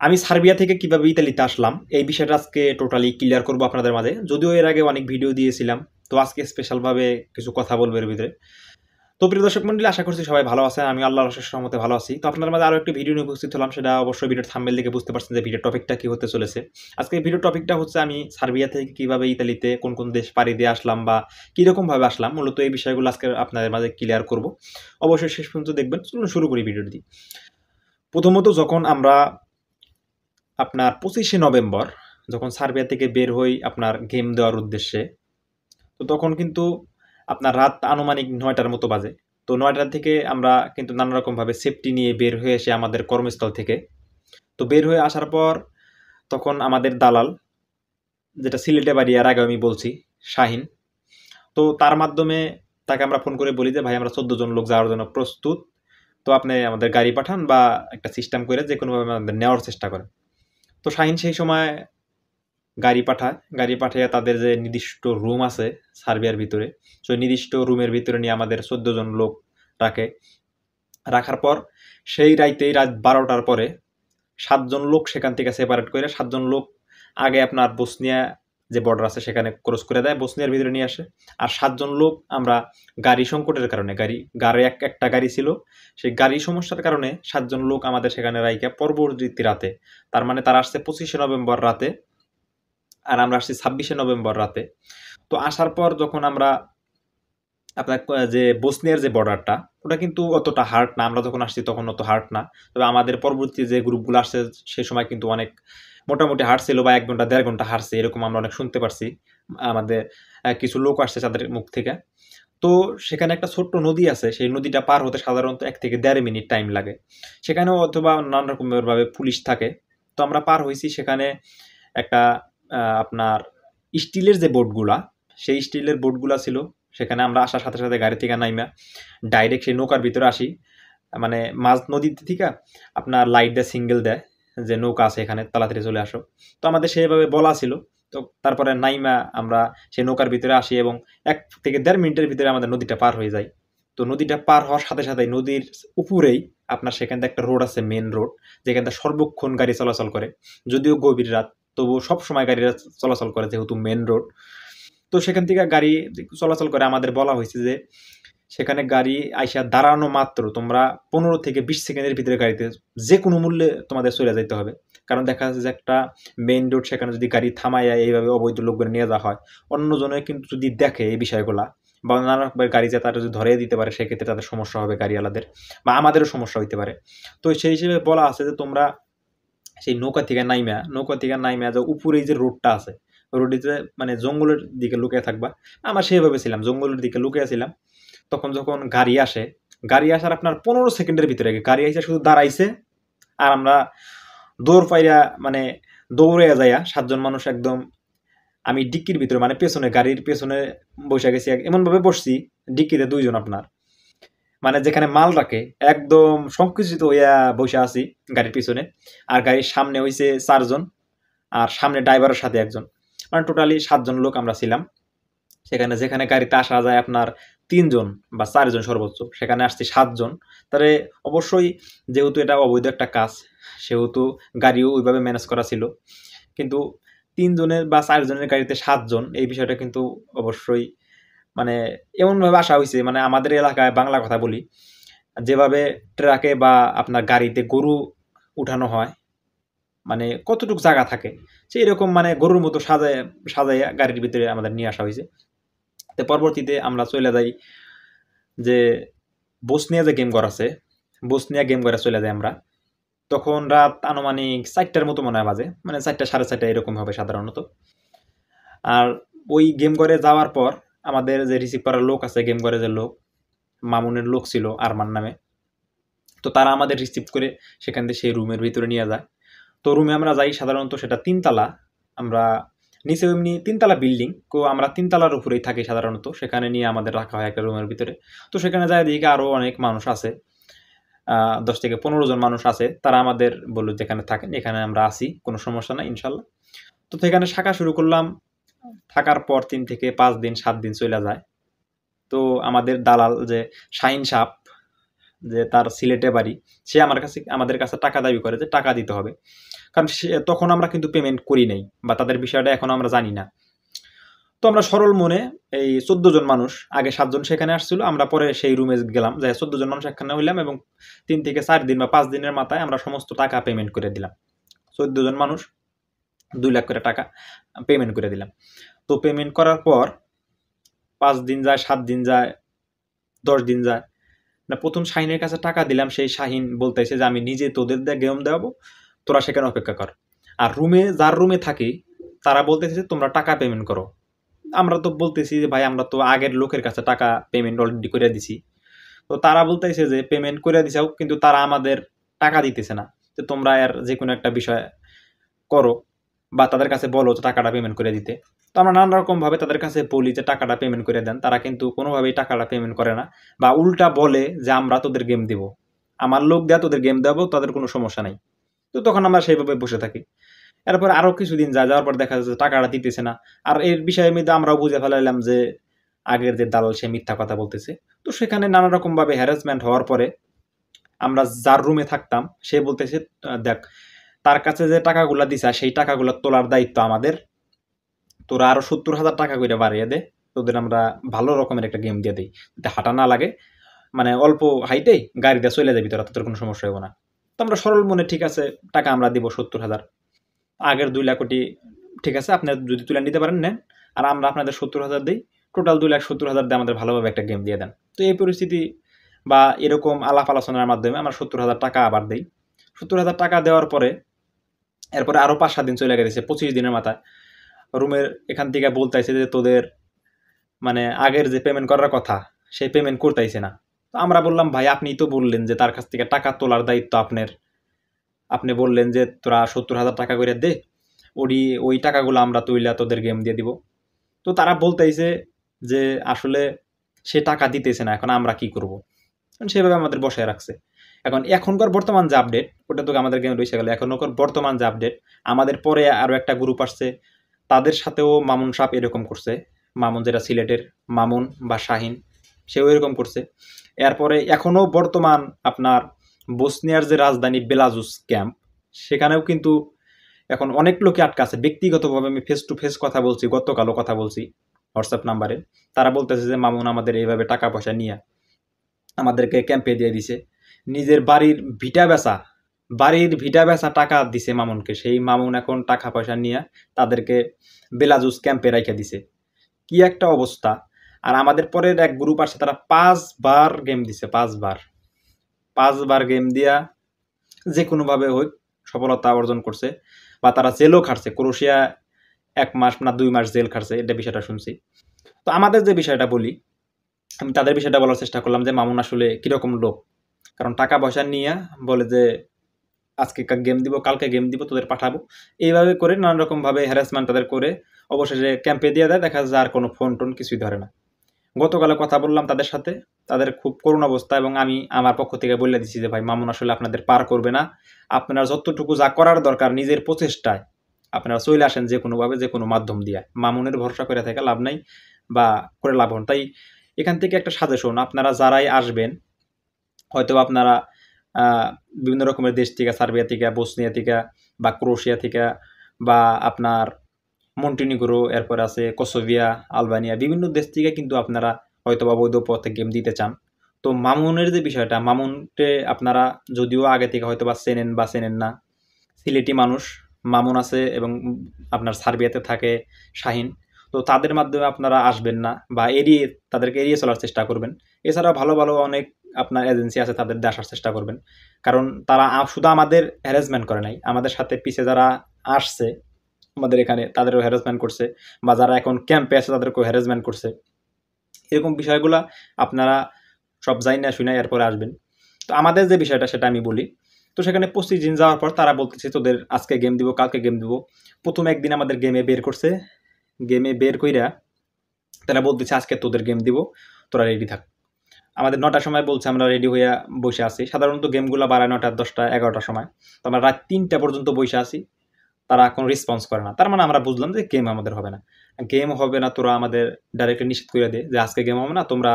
আমি সার্বিয়া থেকে কিভাবে ইতালিতে আসলাম এই বিষয়টা আজকে টোটালি ক্লিয়ার করব আপনাদের মাঝে। যদিও এর আগে অনেক ভিডিও দিয়েছিলাম, তো আজকে স্পেশালভাবে কিছু কথা বলবো এর ভিতরে। তো প্রিয় দর্শক মন্ডলী, আশা করছি সবাই ভালো আছেন। আমি আল্লাহর অশেষ রহমতে ভালো আছি। তো আপনাদের মাঝে আরও একটি ভিডিও নিয়ে উপস্থিত হলাম। সেটা অবশ্যই ভিডিওর থাম্বনেল দেখে বুঝতে পারছেন যে ভিডিও টপিকটা কি হতে চলেছে। আজকে ভিডিও টপিকটা হচ্ছে আমি সার্বিয়া থেকে কিভাবে ইতালিতে কোন কোন দেশ পাড়ি দিয়ে আসলাম বা কীরকমভাবে আসলাম, মূলত এই বিষয়গুলো আজকে আপনাদের মাঝে ক্লিয়ার করব। অবশ্যই শেষ পর্যন্ত দেখবেন। চলুন শুরু করি ভিডিওটি। প্রথমত যখন আমরা আপনার 25শে নভেম্বর যখন সার্বিয়া থেকে বের হই আপনার গেম দেওয়ার উদ্দেশ্যে, তো তখন কিন্তু আপনার রাত আনুমানিক 9টার মতো বাজে। তো 9টার থেকে আমরা কিন্তু নানা রকমভাবে সেফটি নিয়ে বের হয়ে এসে আমাদের কর্মস্থল থেকে, তো বের হয়ে আসার পর তখন আমাদের দালাল, যেটা সিলেটে বাড়ি, এর আগে আমি বলছি, শাহিন, তো তার মাধ্যমে তাকে আমরা ফোন করে বলি যে ভাই আমরা 14 জন লোক যাওয়ার জন্য প্রস্তুত, তো আপনি আমাদের গাড়ি পাঠান বা একটা সিস্টেম করে যে কোনোভাবে আমাদের নেওয়ার চেষ্টা করেন। তো শাহিন সেই সময় গাড়ি পাঠায়, গাড়ি পাঠিয়ে তাদের যে নির্দিষ্ট রুম আছে সার্বিয়ার ভিতরে, সেই নির্দিষ্ট রুমের ভিতরে নিয়ে আমাদের 14 জন লোক রাখে। রাখার পর সেই রাইতেই রাত 12টার পরে 7 জন লোক সেখান থেকে সেপারেট করে 7 জন লোক আগে আপনার বসনিয়া যে বর্ডার আছে সেখানে ক্রস করে দেয়, বসনিয়ার ভিতরে নিয়ে আসে। আর 7 জন লোক আমরা গাড়ি সংকটের কারণে, গাড়ি একটা গাড়ি ছিল, সেই গাড়ি সমস্যার কারণে 7 জন লোক আমাদের সেখানে রাইখা পরবর্তী রাতে, তার মানে তারা আসছে 25শে নভেম্বর রাতে আর আমরা আসছি 26শে নভেম্বর রাতে। তো আসার পর যখন আমরা আপনার যে বসনিয়ার যে বর্ডারটা, ওটা কিন্তু অতটা হার্ড না, আমরা যখন আসছি তখন অত হার্ড না। তবে আমাদের পরবর্তী যে গ্রুপগুলো আসছে সেই সময় কিন্তু অনেক মোটামুটি হার্ড ছিল, বা 1 ঘন্টা 1.5 ঘন্টা হারছে, এরকম আমরা অনেক শুনতে পারছি। আমাদের কিছু লোক আসছে তাদের মুখ থেকে। তো সেখানে একটা ছোট্ট নদী আছে, সেই নদীটা পার হতে সাধারণত 1 থেকে 1.5 মিনিট টাইম লাগে। সেখানেও অথবা নানা রকমেরভাবে পুলিশ থাকে। তো আমরা পার হয়েছি, সেখানে একটা আপনার স্টিলের যে বোটগুলা, সেই স্টিলের বোটগুলা ছিল। সেখানে আমরা আসার সাথে সাথে গাড়ি থেকে নাইমা ডাইরেক্ট সেই নৌকার ভিতরে আসি। মানে মাঝ নদীতে থেকে আপনার লাইট দেয়, সিঙ্গেল দেয় যে নৌকা আছে এখানে, তাড়াতাড়ি চলে আসো। তো আমাদের সেইভাবে বলা ছিল। তো তারপরে নাইমা আমরা সেই নৌকার ভিতরে আসি এবং 1 থেকে 1.5 মিনিটের ভিতরে আমাদের নদীটা পার হয়ে যায়। তো নদীটা পার হওয়ার সাথে সাথে নদীর উপরেই আপনার সেখান থেকে একটা রোড আছে, মেন রোড, যেখান থেকে সর্বক্ষণ গাড়ি চলাচল করে। যদিও গভীর রাত, তবুও সবসময় গাড়িরা চলাচল করে যেহেতু মেন রোড। তো সেখান থেকে গাড়ি চলাচল করে। আমাদের বলা হয়েছে যে সেখানে গাড়ি আইসা দাঁড়ানো মাত্র তোমরা 15 থেকে 20 সেকেন্ডের ভিতরে গাড়িতে যে কোনো মূল্যে তোমাদের চলে যেতে হবে। কারণ দেখা যাচ্ছে যে একটা মেইন রোড, সেখানে যদি গাড়ি থামাইয়া এইভাবে অবৈধ লোকগুলো নিয়ে যাওয়া হয়, অন্যজনে কিন্তু যদি দেখে এই বিষয়গুলা বা নানা রকমের গাড়ি যে তারা যদি ধরিয়ে দিতে পারে, সেক্ষেত্রে তাদের সমস্যা হবে গাড়িওয়ালাদের, বা আমাদেরও সমস্যা হইতে পারে। তো সেই হিসেবে বলা আছে যে তোমরা সেই নৌকা থেকে নাইমা যে উপরে যে রোডটা আছে, রোডে মানে জঙ্গলের দিকে লুকিয়ে থাকবা। আমরা সেভাবে ছিলাম, জঙ্গলের দিকে লুকিয়ে ছিলাম। তখন যখন গাড়ি আসে, গাড়ি আসার আপনার 15 সেকেন্ডের ভিতরে গাড়ি আইসা শুধু দাঁড়াইছে, আর আমরা দৌড় পাইরা মানে দৌড়ে যাইয়া 7 জন মানুষ একদম, আমি ডিক্কির ভিতরে মানে পেছনে, গাড়ির পেছনে বসে গেছি, এমনভাবে বসছি ডিক্কিতে 2 জন আপনার, মানে যেখানে মাল রাখে একদম সংকুচিত হইয়া বসে আছি গাড়ির পিছনে। আর গাড়ির সামনে হইছে 4 জন, আর সামনে ড্রাইভারের সাথে 1 জন, মানে টোটালি 7 জন লোক আমরা ছিলাম সেখানে। যেখানে গাড়িতে আসা যায় আপনার 3 জন বা 4 জন সর্বোচ্চ, সেখানে আসছি 7 জন। তাহলে অবশ্যই যেহেতু এটা অবৈধ একটা কাজ, সেহেতু গাড়িও ওইভাবে ম্যানেজ করা ছিল। কিন্তু 3 জনের বা 4 জনের গাড়িতে 7 জন, এই বিষয়টা কিন্তু অবশ্যই মানে এমনভাবে আসা হয়েছে, মানে আমাদের এলাকায় বাংলা কথা বলি, যেভাবে ট্রাকে বা আপনার গাড়িতে গরু উঠানো হয়, মানে কতটুকু জায়গা থাকে সেই রকম, মানে গরুর মতো সাজাইয়া গাড়ির ভিতরে আমাদের নিয়ে আসা হয়েছে। তো পরবর্তীতে আমরা চলে যাই যে বসনিয়া যে গেম ঘর আছে, বসনিয়া গেম ঘরে চলে যাই আমরা। তখন রাত আনুমানিক 4টার মতো মনে হয় বাজে, মানে 4টা 4:30 এরকম হবে সাধারণত। আর ওই গেম ঘরে যাওয়ার পর আমাদের যে রিসিভ করার লোক আছে, গেম ঘরে যে লোক, মামুনের লোক ছিল আরমান নামে, তো তারা আমাদের রিসিভ করে সেখান থেকে সেই রুমের ভিতরে নিয়ে যায়। তো রুমে আমরা যাই, সাধারণত সেটা 3 তালা, আমরা নিচে এমনি 3 তালা বিল্ডিং, তো আমরা 3 তালার উপরেই থাকি সাধারণত। সেখানে নিয়ে আমাদের রাখা হয় একটা রুমের ভিতরে। তো সেখানে যায় দেখি আরও অনেক মানুষ আছে, 10 থেকে 15 জন মানুষ আছে। তারা আমাদের বলল যেখানে থাকেন এখানে আমরা আসি, কোনো সমস্যা নাই ইনশাল্লাহ। তো সেখানে থাকা শুরু করলাম। থাকার পর 3 থেকে 5 দিন 7 দিন চলে যায়। তো আমাদের দালাল যে শাহিন সাহেব, যে তার সিলেটে বাড়ি, সে আমাদের কাছে টাকা দাবি করে যে টাকা দিতে হবে, কারণ তখন আমরা কিন্তু পেমেন্ট করি নাই বা তাদের বিষয়টা এখন আমরা জানি না। তো আমরা সরল মনে এই 14 জন মানুষ, আগে 7 জন সেখানে আসছিল, আমরা পরে সেই রুমে গেলাম, যে 14 জন মানুষ একখানে হইলাম এবং 3 থেকে 4 দিন বা 5 দিনের মাথায় আমরা সমস্ত টাকা পেমেন্ট করে দিলাম। 14 জন মানুষ 2 লাখ করে টাকা পেমেন্ট করে দিলাম। তো পেমেন্ট করার পর 5 দিন যায়, 7 দিন যায়, 10 দিন যায়, না প্রথম শাহিনের কাছে টাকা দিলাম, সেই শাহিন বলতেছে যে আমি নিজে তোদের দিয়ে গেম দেওয়াবো, তোরা সেখানে অপেক্ষা কর। আর যার রুমে থাকি তারা বলতেছে যে তোমরা টাকা পেমেন্ট করো। আমরা তো বলতেছি যে ভাই আমরা তো আগের লোকের কাছে টাকা পেমেন্ট অলরেডি করে দিছি। তো তারা বলতেছে যে পেমেন্ট করে দিছাও, কিন্তু তারা আমাদের টাকা দিতেছে না, যে তোমরা এর যে কোনো একটা বিষয় করো বা তাদের কাছে বলো যে টাকাটা পেমেন্ট করে দিতে। তো আমরা নানা রকমভাবে তাদের কাছে বলি যে টাকাটা পেমেন্ট করে দেন, তারা কিন্তু কোনোভাবেই টাকাটা পেমেন্ট করে না, বা উল্টা বলে যে আমরা তোদের গেম দিব, আমার লোক দেয়া তোদের গেম দেবো, তাদের কোনো সমস্যা নাই। তো তখন আমরা সেইভাবে বসে থাকি। এরপর আরও কিছুদিন যাওয়ার পর দেখা যাচ্ছে টাকাটা দিতেছে না। আর এর বিষয়ের মধ্যে আমরাও বুঝে ফেলাইলাম যে আগের যে দালাল সে মিথ্যা কথা বলতেছে। তো সেখানে নানা রকমভাবে হ্যারাসমেন্ট হওয়ার পরে আমরা যার রুমে থাকতাম সে বলতেছে দেখ তার কাছে যে টাকাগুলা দিছা সেই টাকাগুলো তোলার দায়িত্ব আমাদের, তোরা আরো 70,000 টাকা করে বাড়িয়ে দে, তোদের আমরা ভালো রকমের একটা গেম দিয়ে দিই, যাতে হাঁটা না লাগে, মানে অল্প হাইটেই গাড়ি দিয়ে চলে যাবি তোরা, তোদের কোনো সমস্যা হবে না। তো আমরা সরল মনে ঠিক আছে টাকা আমরা দিব 70,000, আগের 2 লাখ কোটি ঠিক আছে আপনার যদি তুলে নিতে পারেন নেন, আর আমরা আপনাদের 70,000 দিই, টোটাল 2,70,000 দিয়ে আমাদের ভালোভাবে একটা গেম দিয়ে দেন। তো এই পরিস্থিতি বা এরকম আলাপ আলোচনার মাধ্যমে আমরা 70,000 টাকা আবার দিই। 70,000 টাকা দেওয়ার পরে এরপরে আরও 5-7 দিন চলে গেছে, 25 দিনের মাথায় রুমের এখান থেকে বলতেছে যে তোদের মানে আগের যে পেমেন্ট করার কথা সেই পেমেন্ট করতেইছে না। তো আমরা বললাম ভাই আপনি তো বললেন যে তার কাছ থেকে টাকা তোলার দায়িত্ব আপনার, আপনি বললেন যে তোরা 70,000 টাকা করে দে, ওই টাকাগুলো আমরা তুইলা তোদের গেম দিয়ে দিব। তো তারা বলতেইছে যে আসলে সে টাকা দিতেছে না, এখন আমরা কি করব, সেভাবে আমাদের বসায় রাখছে। এখনকার বর্তমান যে আপডেট, ওটা তো আমাদের গেম রয়েছে গেল, এখনকার বর্তমান যে আপডেট, আমাদের পরে আরও একটা গ্রুপ আসছে, তাদের সাথেও মামুন সাপ এরকম করছে, মামুন যেটা সিলেটের মামুন বা শাহিন, সেও এরকম করছে। এরপরে এখনও বর্তমান আপনার বসনিয়ার যে রাজধানী বেলাজুস ক্যাম্প, সেখানেও কিন্তু এখন অনেক লোকে আটকা আছে। ব্যক্তিগতভাবে আমি ফেস টু ফেস কথা বলছি, গতকালও কথা বলছি হোয়াটসঅ্যাপ নাম্বারে, তারা বলতেছে যে মামুন আমাদের এইভাবে টাকা পয়সা নিয়ে আমাদেরকে ক্যাম্পে দিয়ে দিছে, নিজের বাড়ির ভিটা বেচা টাকা দিছে মামুনকে, সেই মামুন এখন টাকা পয়সা নিয়ে তাদেরকে বেলাজুস ক্যাম্পে রাইখা দিছে। কি একটা অবস্থা। আর আমাদের পরের এক গ্রুপ আসছে, তারা 5 বার গেম দিছে, 5 বার গেম দিয়া যে কোনোভাবে হোক সফলতা অর্জন করছে, বা তারা জেলও খাটছে, ক্রোয়েশিয়া 1 মাস না 2 মাস জেল খাটছে, এটা বিষয়টা শুনছি। তো আমাদের যে বিষয়টা বলি, আমি তাদের বিষয়টা বলার চেষ্টা করলাম যে মামুন আসলে কিরকম লোক, কারণ টাকা পয়সা নিয়ে বলে যে আজকে গেম দিব, কালকে গেম দিব, তোদের পাঠাবো, এইভাবে করে নানা রকমভাবে হ্যারাসমেন্ট তাদের করে অবশেষে ক্যাম্পে দিয়ে দেয়। দেখা যায় আর কোনো ফোন টোন কিছুই ধরে না। গতকালে কথা বললাম তাদের সাথে, তাদের খুব করুণ অবস্থা, এবং আমি আমার পক্ষ থেকে বলে দিচ্ছি যে ভাই মামুন আসলে আপনাদের পার করবে না, আপনারা যতটুকু যা করার দরকার নিজের প্রচেষ্টায় আপনারা চলে আসেন, যে কোনোভাবে যে কোনো মাধ্যম দিয়ে, মামুনের ভরসা করে থাকে লাভ নাই বা করে লাভ হন। তাই এখান থেকে একটা সাজেশন, আপনারা যারাই আসবেন, হয়তো আপনারা বিভিন্ন রকমের দেশ থেকে, সার্বিয়া থেকে, বসনিয়া থেকে বা ক্রোয়েশিয়া থেকে, বা আপনার মন্টিনিগ্রো, এরপর আছে কসোভিয়া, আলবানিয়া, বিভিন্ন দেশ থেকে কিন্তু আপনারা হয়তো বা বৈধ পথে গেম দিতে চান। তো মামুনের যে বিষয়টা, মামুনকে আপনারা যদিও আগে থেকে হয়তো বা চেনেন বা চেনেন না, সিলেটি মানুষ মামুন আছে এবং আপনার সার্বিয়াতে থাকে শাহিন, তো তাদের মাধ্যমে আপনারা আসবেন না বা তাদেরকে এড়িয়ে চলার চেষ্টা করবেন। এছাড়াও ভালো ভালো অনেক আপনার এজেন্সি আছে, তাদের দিয়ে আসার চেষ্টা করবেন, কারণ তারা শুধু আমাদের হ্যারাসমেন্ট করে নাই, আমাদের সাথে পিছে যারা আসছে আমাদের এখানে তাদেরও হ্যারাসমেন্ট করছে, বা যারা এখন ক্যাম্পে আছে তাদেরকেও হ্যারাসমেন্ট করছে। এরকম বিষয়গুলো আপনারা সব যাই না শুনে এরপরে আসবেন। তো আমাদের যে বিষয়টা সেটা আমি বলি। তো সেখানে 25 দিন যাওয়ার পর তারা বলতেছে তোদের আজকে গেম দিব, কালকে গেম দিব। প্রথম একদিন আমাদের গেমে বের করছে, গেমে বের কইরা তারা বলতেছে আজকে তোদের গেম দিব, তোরা রেডি থাক। আমাদের 9টার সময় বলছে, আমরা রেডি হইয়া বসে আছি। সাধারণত গেমগুলো বাড়ায় 9টা, 10টা, 11টার সময়, তো আমরা রাত 3টা পর্যন্ত বসে আছি, তারা কোনো রেসপন্স করে না। তার মানে আমরা বুঝলাম যে গেম আমাদের হবে না। গেম হবে না, তোরা আমাদের ডাইরেক্টলি নিষেধ করে দে যে আজকে গেম হবে না, তোমরা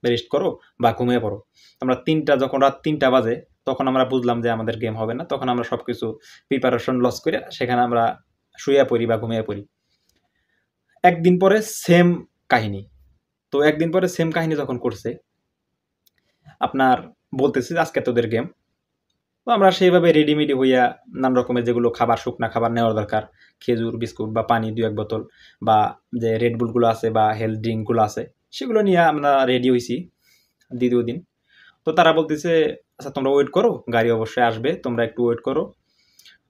রেস্ট করো বা ঘুমিয়ে পড়ো। আমরা যখন রাত 3টা বাজে তখন আমরা বুঝলাম যে আমাদের গেম হবে না। তখন আমরা সবকিছু প্রিপারেশন লস করে সেখানে আমরা শুয়ে পড়ি বা ঘুমিয়ে পড়ি। একদিন পরে সেম কাহিনী। তো একদিন পরে সেম কাহিনী যখন করছে, আপনার বলতেছি আজকে তোদের গেম। তো আমরা সেইভাবে রেডিমেডি হইয়া নানা রকমের যেগুলো খাবার, শুকনা খাবার নেওয়ার দরকার, খেজুর, বিস্কুট বা পানি 2-1 বোতল বা যে রেড বুলগুলো আছে বা হেলথ ড্রিঙ্কগুলো আছে, সেগুলো নিয়ে আমরা রেডি হয়েছি দ্বিতীয় দিন। তো তারা বলতেছে, আচ্ছা তোমরা ওয়েট করো, গাড়ি অবশ্যই আসবে, তোমরা একটু ওয়েট করো।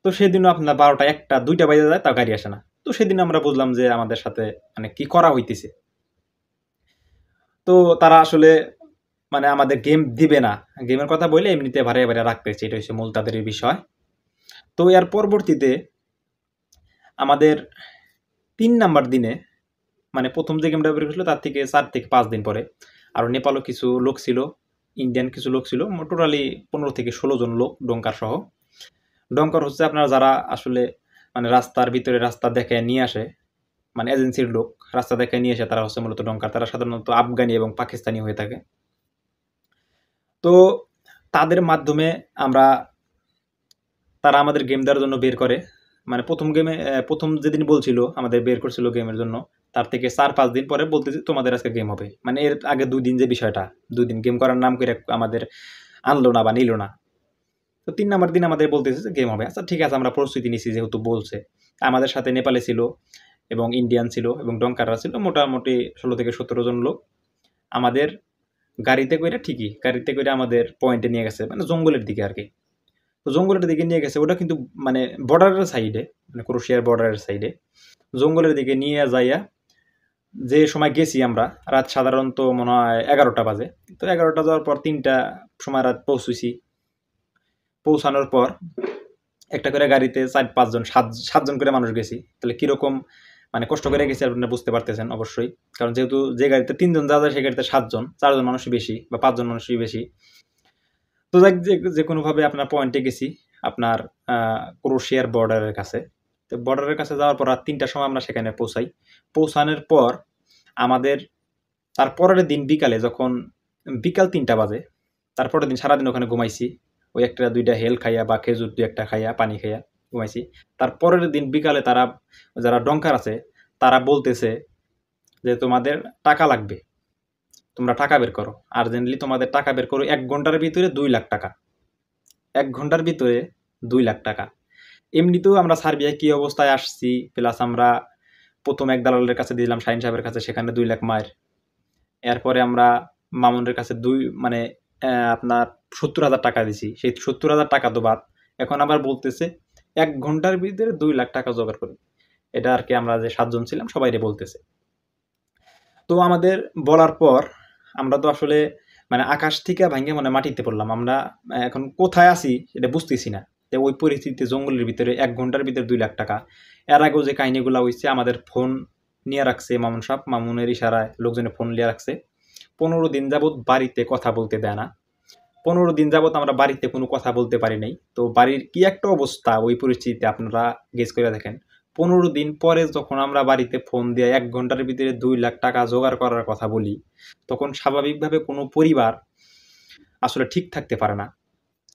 তো সেদিনও আপনার 12টা, 1টা, 2টা বাজে যায়, তাও গাড়ি আসে না। তো সেদিন আমরা বুঝলাম যে আমাদের সাথে মানে কি করা হইতেছে। তো তারা আসলে মানে আমাদের গেম দিবে না, গেমের কথা বলে এমনিতে ভাড়ে ভাড়ে রাখতেছে, এটা হচ্ছে মূল তাদের বিষয়। তো এর পরবর্তীতে আমাদের 3 নাম্বার দিনে, মানে প্রথম যে গেমটা বের হয়েছিল তার থেকে 4 থেকে 5 দিন পরে আরও নেপালও কিছু লোক ছিল, ইন্ডিয়ান কিছু লোক ছিল, টোটালি 15 থেকে 16 জন লোক, ডঙ্কার সহ। ডঙ্কার হচ্ছে আপনারা যারা আসলে মানে রাস্তার ভিতরে রাস্তা দেখে নিয়ে আসে, মানে এজেন্সির লোক রাস্তা দেখে নিয়ে আসে, তারা হচ্ছে মূলত ডঙ্কার। তারা সাধারণত আফগানি এবং পাকিস্তানি হয়ে থাকে। তো তাদের মাধ্যমে আমরা, তারা আমাদের গেম দেওয়ার জন্য বের করে। মানে প্রথম যেদিন বলছিল আমাদের বের করছিল গেমের জন্য, তার থেকে 4-5 দিন পরে বলতেছি তোমাদের আজকে গেম হবে। মানে এর আগে 2 দিন যে বিষয়টা, 2 দিন গেম করার নাম করে আমাদের আনলো না বা নিল না। তো 3 নাম্বার দিন আমাদের বলতেছে যে গেম হবে। আচ্ছা ঠিক আছে, আমরা প্রস্তুতি নিছি যেহেতু বলছে। আমাদের সাথে নেপালে ছিল এবং ইন্ডিয়ান ছিল এবং ডঙ্কাররা ছিল, মোটামুটি 16 থেকে 17 জন লোক। আমাদের গাড়িতে করে, ঠিকই গাড়িতে করে আমাদের পয়েন্টে নিয়ে গেছে, মানে জঙ্গলের দিকে আর কি। তো জঙ্গলের দিকে নিয়ে গেছে, ওটা কিন্তু মানে বর্ডারের সাইডে, মানে ক্রোয়েশিয়ার বর্ডারের সাইডে জঙ্গলের দিকে নিয়ে যাইয়া, যে সময় গেছি আমরা রাত সাধারণত মনে হয় 11টা বাজে। তো 11টা যাওয়ার পর 3টা সময় রাত পৌঁছেছি। পৌঁছানোর পর একটা করে গাড়িতে 4-5 জন, 7 জন করে মানুষ গেছি। তাহলে কীরকম মানে কষ্ট করে গেছি আপনারা বুঝতে পারতেছেন অবশ্যই। কারণ যেহেতু যে গাড়িতে 3 জন যাওয়া যায় সেই গাড়িতে 7 জন, 4 জন মানুষই বেশি বা 5 জন মানুষই বেশি। তো যাক, যে কোনোভাবে আপনার পয়েন্টে গেছি আপনার ক্রোয়েশিয়ার বর্ডারের কাছে। তো বর্ডারের কাছে যাওয়ার পর রাত 3টার সময় আমরা সেখানে পৌঁছাই। পৌঁছানোর পর আমাদের তার পরের দিন বিকালে, যখন বিকাল 3টা বাজে, তারপরের দিন সারাদিন ওখানে ঘুমাইছি। ওই 1-2টা হেল খাইয়া বা খেজুর 2-1টা খাইয়া, পানি খাইয়া ঘুমাইছি। তারপরের দিন বিকালে তারা, যারা ডঙ্কার আছে, তারা বলতেছে যে তোমাদের টাকা লাগবে, তোমরা টাকা বের করো, আর্জেন্টলি তোমাদের টাকা বের করো। 1 ঘন্টার ভিতরে 2 লাখ টাকা, 1 ঘন্টার ভিতরে 2 লাখ টাকা। এমনিতেও আমরা সার্বিয়ায় কী অবস্থায় আসছি, প্লাস আমরা প্রথম এক দালালের কাছে দিলাম, শাহিন সাহেবের কাছে, সেখানে 2 লাখ মায়ের। এরপরে আমরা মামুনের কাছে মানে আপনার 70,000 টাকা দিছি, সেই 70,000 টাকা তো বাদ। এখন আবার বলতেছে 1 ঘন্টার ভিতরে 2 লাখ টাকা জোগাড় করবে। এটা আর কি আমরা যে 7 জন ছিলাম সবাইরে বলতেছে। তো আমাদের বলার পর আমরা তো আসলে মানে আকাশ থেকে ভাঙ্গে মানে মাটিতে পড়লাম। আমরা এখন কোথায় আছি এটা বুঝতেছি না। তো ওই পরিস্থিতিতে জঙ্গলের ভিতরে 1 ঘন্টার ভিতরে 2 লাখ টাকা। এর আগেও যে কাহিনীগুলো হইছে, আমাদের ফোন নিয়ে রাখছে মামুন সাহেব, মামুনের ইশারায় লোকজনে ফোন নিয়ে রাখছে। 15 দিন যাবৎ বাড়িতে কথা বলতে দেয় না। 15 দিন যাবৎ আমরা বাড়িতে কোনো কথা বলতে পারি নাই। তো বাড়ির কি একটা অবস্থা ওই পরিস্থিতিতে আপনারা গেস করে দেখেন। 15 দিন পরে যখন আমরা বাড়িতে ফোন দিয়ে 1 ঘন্টার ভিতরে 2 লাখ টাকা জোগাড় করার কথা বলি, তখন স্বাভাবিকভাবে কোনো পরিবার আসলে ঠিক থাকতে পারে না।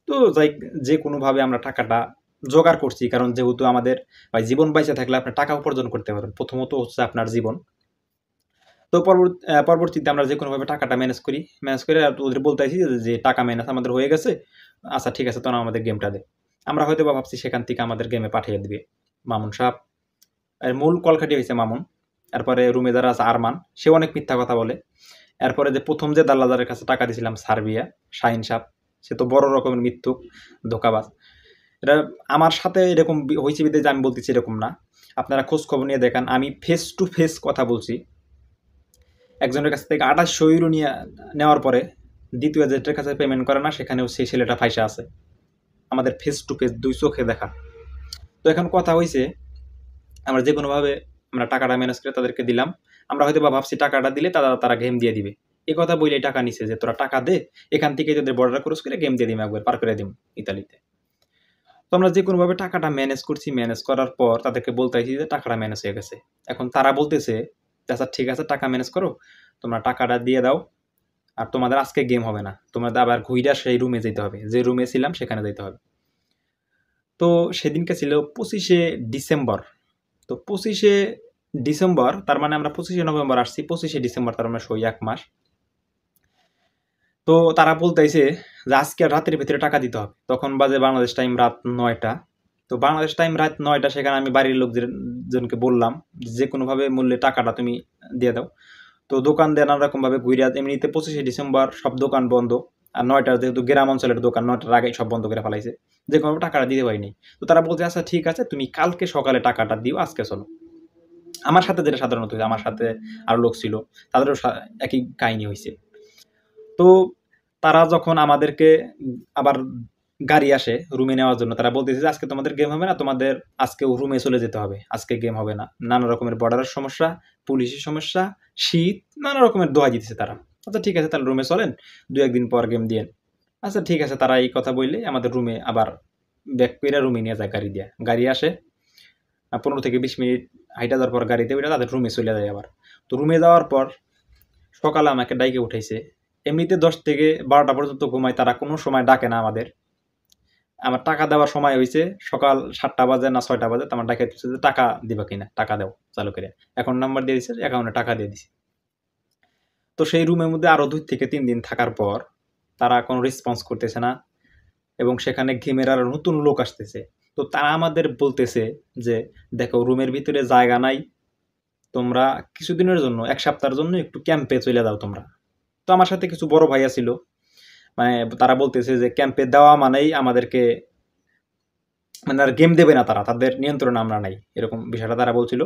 তো যাই, যে কোনোভাবে আমরা টাকাটা জোগাড় করছি, কারণ যেহেতু আমাদের ভাই জীবন বাইচে থাকলে আপনি টাকা উপার্জন করতে পারবেন। প্রথমত হচ্ছে আপনার জীবন। তো পরবর্তীতে আমরা যে কোনোভাবে টাকাটা ম্যানেজ করি। ম্যানেজ করে আর ওদের বলতে চাইছি যে টাকা ম্যানেজ আমাদের হয়ে গেছে। আচ্ছা ঠিক আছে, তোরা আমাদের গেমটা দে। আমরা হয়তো বা ভাবছি সেখান থেকে আমাদের গেমে পাঠিয়ে দিবে মামুন সাহেব। এর মূল কলকাঠি হয়েছে মামুন। এরপরে রুমে যারা আছে আরমান, সে অনেক মিথ্যা কথা বলে। এরপরে যে প্রথম যে দাল্লাদারের কাছে টাকা দিয়েছিলাম সার্বিয়া, শাহিন সাহেব, সে তো বড় রকমের মিথ্যুক, ধোঁকাবাজ। এটা আমার সাথে এরকম হয়েছে বিধে যে আমি বলতেছি এরকম না। আপনারা খোঁজ খবর নিয়ে দেখান, আমি ফেস টু ফেস কথা বলছি। একজনের কাছ থেকে 2800 ইউরো নেওয়ার পরে দ্বিতীয় যেটার কাছে পেমেন্ট করে না, সেখানেও সেই ছেলেটা ফাইসা আছে। আমাদের ফেস টু ফেস 2 চোখে দেখা। তো এখন কথা হয়েছে, আমরা যে কোনোভাবে আমরা টাকাটা ম্যানেজ করে তাদেরকে দিলাম। আমরা হয়তো বা ভাবছি টাকাটা দিলে তারা গেম দিয়ে দিবে। এই কথা বলে টাকা নিছে যে তোরা টাকা দে, এখান থেকে তোদের বর্ডার ক্রস করে গেম দিয়ে দিম, একবার পার করে দিম ইতালিতে। তো আমরা যে কোনোভাবে টাকাটা ম্যানেজ করছি। ম্যানেজ করার পর তাদেরকে বলতেছি যে টাকাটা ম্যানেজ হয়ে গেছে। এখন তারা বলতেছে আচ্ছা ঠিক আছে, টাকা ম্যানেজ করো, তোমরা টাকাটা দিয়ে দাও, আর তোমাদের আজকে গেম হবে না, তোমাদের আবার ঘুইরা সেই রুমে যেতে হবে, যে রুমে ছিলাম সেখানে যেতে হবে। তো সেদিনকে ছিল 25শে ডিসেম্বর। তো 25শে ডিসেম্বর তার মানে আমরা 25শে নভেম্বর আসছি, 25শে ডিসেম্বর তার মানে সই 1 মাস। তো তারা বলতেছে যে আজকে রাতের ভিতরে টাকা দিতে হবে। তখন বাজে বাংলাদেশ টাইম রাত 9টা। তো বাংলাদেশ টাইম রাত 9টা, সেখানে আমি বাড়ির লোকজনকে বললাম যে কোনোভাবে মূল্যে টাকাটা তুমি দিয়ে দাও। তো দোকান দিয়ে নানা রকমভাবে ঘুরে, এমনিতে 25শে ডিসেম্বর সব দোকান বন্ধ, আর 9টার যেহেতু গ্রাম অঞ্চলের দোকান 9টার আগেই সব বন্ধ করে ফেলাইছে, যে কোনো টাকাটা দিতে পারিনি। তো তারা বলছে আচ্ছা ঠিক আছে, তুমি কালকে সকালে টাকাটা দিও, আজকে চলো। আমার সাথে যেটা সাধারণত হয়েছে, আমার সাথে আরো লোক ছিল, তাদেরও একই কাহিনী হয়েছে। তো তারা যখন আমাদেরকে আবার গাড়ি আসে রুমে নেওয়ার জন্য, তারা বলতেছে যে আজকে তোমাদের গেম হবে না, তোমাদের আজকে রুমে চলে যেতে হবে, আজকে গেম হবে না। নানা রকমের বর্ডারের সমস্যা, পুলিশের সমস্যা, শীত, নানা রকমের দোয়া দিতেছে তারা। আচ্ছা ঠিক আছে, তাহলে রুমে চলেন, 2-1 দিন পর গেম দিয়েন। আচ্ছা ঠিক আছে, তারা এই কথা বললে আমাদের রুমে আবার ব্যাক করে রুমে নিয়ে যায় গাড়ি দিয়ে। গাড়ি আসে 15 থেকে 20 মিনিট হাইটা যাওয়ার পর গাড়িতে ওইটা তাদের রুমে চলে যায় আবার। তো রুমে যাওয়ার পর সকালে আমাকে ডাইকে উঠাইছে। এমনিতে 10 থেকে 12টা পর্যন্ত ঘুমাই, তারা কোনো সময় ডাকে না আমাদের। আমার টাকা দেওয়ার সময় হয়েছে সকাল 7টা বাজে না 6টা বাজে, তো আমার ডাকে দিচ্ছে যে টাকা দিবা কিনা, টাকা দাও চালু করে। অ্যাকাউন্ট নাম্বার দিয়ে দিচ্ছে, অ্যাকাউন্টে টাকা দিয়ে দিছে। তো সেই রুমের মধ্যে আরও 2 থেকে 3 দিন থাকার পর তারা কোনো রেসপন্স করতেছে না, এবং সেখানে গেমের আরও নতুন লোক আসতেছে। তো তারা আমাদের বলতেছে যে দেখো রুমের ভিতরে জায়গা নাই, তোমরা কিছুদিনের জন্য 1 সপ্তাহের জন্য একটু ক্যাম্পে চলে যাও তোমরা। তো আমার সাথে কিছু বড় ভাইয়া ছিল, মানে তারা বলতেছে যে ক্যাম্পে দেওয়া মানেই আমাদেরকে মানে আর গেম দেবে না, তারা তাদের নিয়ন্ত্রণে আমরা নাই, এরকম বিষয়টা তারা বলছিল।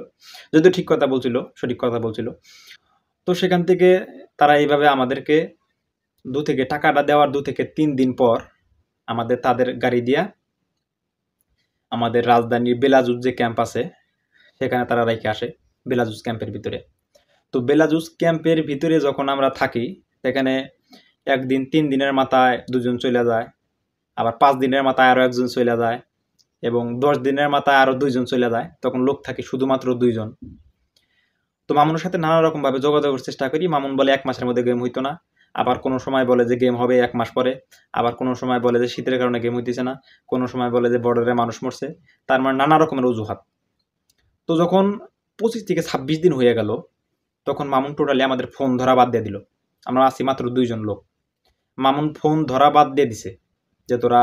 যদিও ঠিক কথা বলছিল, সঠিক কথা বলছিল। তো সেখান থেকে তারা এইভাবে আমাদেরকে টাকাটা দেওয়ার 2 থেকে 3 দিন পর আমাদের তাদের গাড়ি দিয়া আমাদের রাজধানীর বেলাজুস যে ক্যাম্প আছে সেখানে তারা রেখে আসে, বেলাজুস ক্যাম্পের ভিতরে। তো বেলাজুস ক্যাম্পের ভিতরে যখন আমরা থাকি, সেখানে 1 দিন 3 দিনের মাথায় 2 জন চলে যায়, আবার 5 দিনের মাথায় আরও 1 জন চলে যায়, এবং 10 দিনের মাথায় আরও 2 জন চলে যায়। তখন লোক থাকে শুধুমাত্র 2 জন। তো মামুনের সাথে নানা রকমভাবে যোগাযোগের চেষ্টা করি। মামুন বলে 1 মাসের মধ্যে গেম হইতো না, আবার কোনো সময় বলে যে গেম হবে 1 মাস পরে, আবার কোনো সময় বলে যে শীতের কারণে গেম হইতেছে না, কোনো সময় বলে যে বর্ডারে মানুষ মরছে। তার মানে নানা রকমের অজুহাত। তো যখন 25 থেকে 26 দিন হয়ে গেল, তখন মামুন টোটালি আমাদের ফোন ধরা বাদ দিয়ে দিল। আমরা আছি মাত্র 2 জন লোক। মামুন ফোন ধরা বাদ দিয়ে দিছে যে তোরা